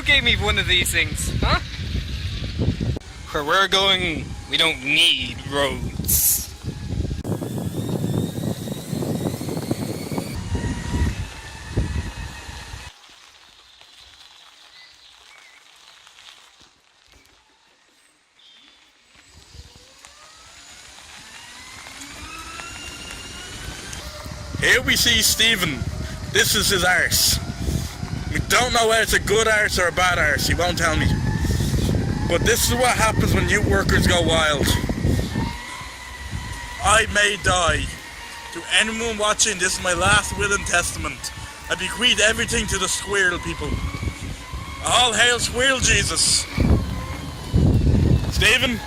gave me one of these things, huh? Where we're going, we don't need roads. Here we see Stephen. This is his arse. We don't know whether it's a good arse or a bad arse, he won't tell me. But this is what happens when you workers go wild. I may die. To anyone watching, this is my last will and testament. I bequeath everything to the squirrel people. All hail Squirrel Jesus. Stephen,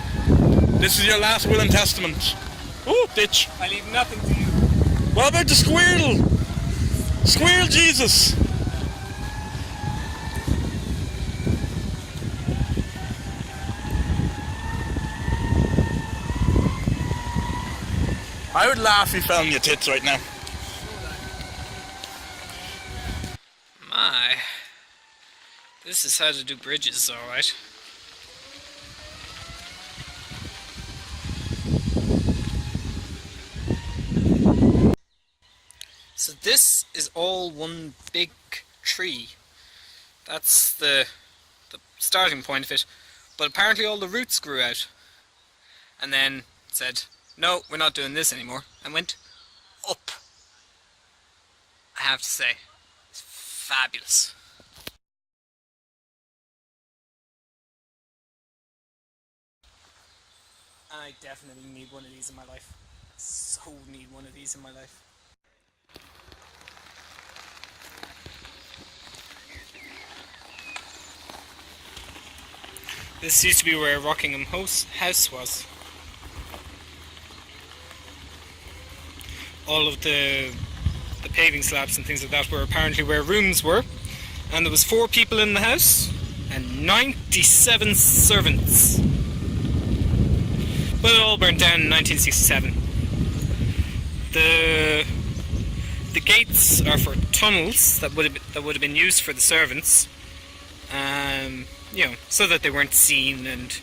this is your last will and testament. Ooh, ditch. I leave nothing to you. What about the squirrel? Squirrel Jesus. I would laugh if he fell in your tits right now. My. This is how to do bridges, alright. So this is all one big tree. That's the starting point of it. But apparently all the roots grew out. And then said, no, we're not doing this anymore. And went up. I have to say, it's fabulous. I definitely need one of these in my life. So need one of these in my life. This used to be where Rockingham House was. All of the paving slabs and things like that were apparently where rooms were. And there was 4 people in the house and 97 servants. But it all burnt down in 1967. The gates are for tunnels that would have been used for the servants. You know, so that they weren't seen, and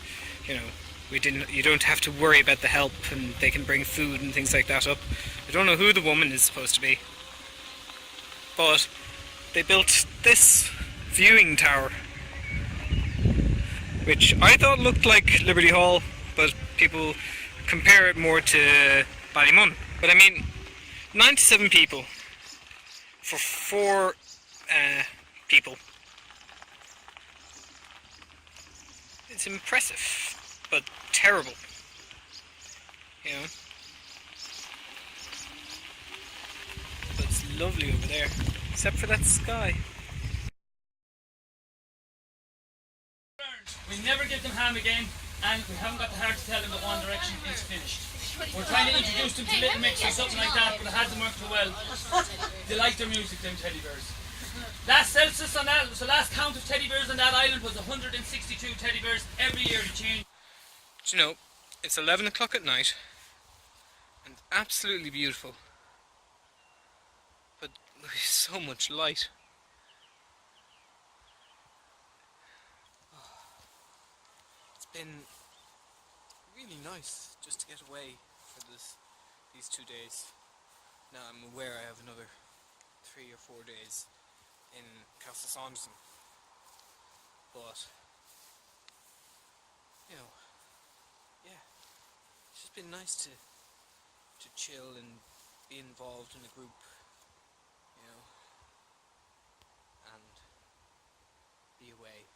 you know, you don't have to worry about the help, and they can bring food and things like that up. I don't know who the woman is supposed to be, but they built this viewing tower, which I thought looked like Liberty Hall, but people compare it more to Ballymun. But I mean, 97 people for 4 people. It's impressive, but terrible, you know. But it's lovely over there, except for that sky. We never give them ham again, and we haven't got the heart to tell them that One Direction is finished. We're trying to introduce them to Little Mix or something like that, but it hasn't worked too well. They like their music, them teddy bears. Last census on that, so last count of teddy bears on that island was 162 teddy bears. Every year they change. Do you know, it's 11 o'clock at night, and absolutely beautiful, but there's so much light. It's been really nice just to get away for these 2 days. Now I'm aware I have another 3 or 4 days in CastleJam, but you know, yeah, it's just been nice to chill and be involved in a group, you know, and be away.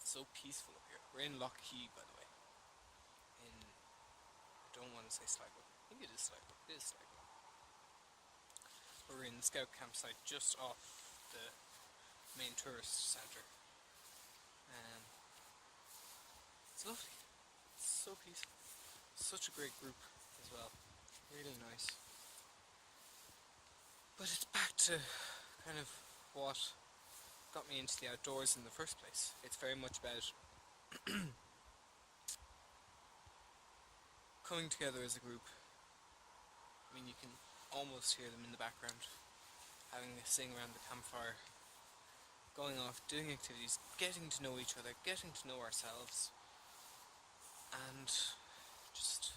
It's so peaceful up here. We're in Lockheed, by the way. I don't want to say Sligo. I think it is Sligo. It is Sligo. We're in the scout campsite just off the main tourist centre. It's lovely. It's so peaceful. Such a great group as well. Really nice. But it's back to kind of what got me into the outdoors in the first place. It's very much about coming together as a group. I mean, you can almost hear them in the background, having a sing around the campfire, going off, doing activities, getting to know each other, getting to know ourselves, and just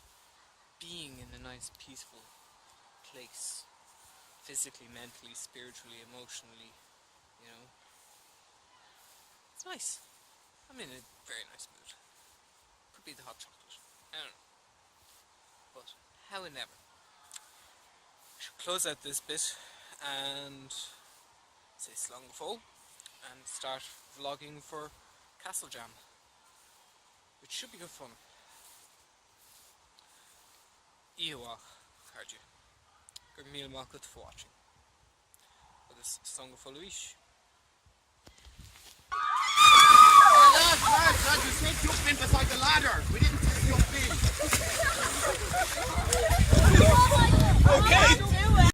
being in a nice, peaceful place, physically, mentally, spiritually, emotionally, you know. It's nice. I'm in a very nice mood. Could be the hot chocolate. I don't know. But however, I should close out this bit and say slán and start vlogging for CastleJam, which should be good fun. Ihuach, Cardio. Gur míle maith for watching. Agus slán ish. Lads, you said jump in beside the ladder. We didn't say jump in. Okay.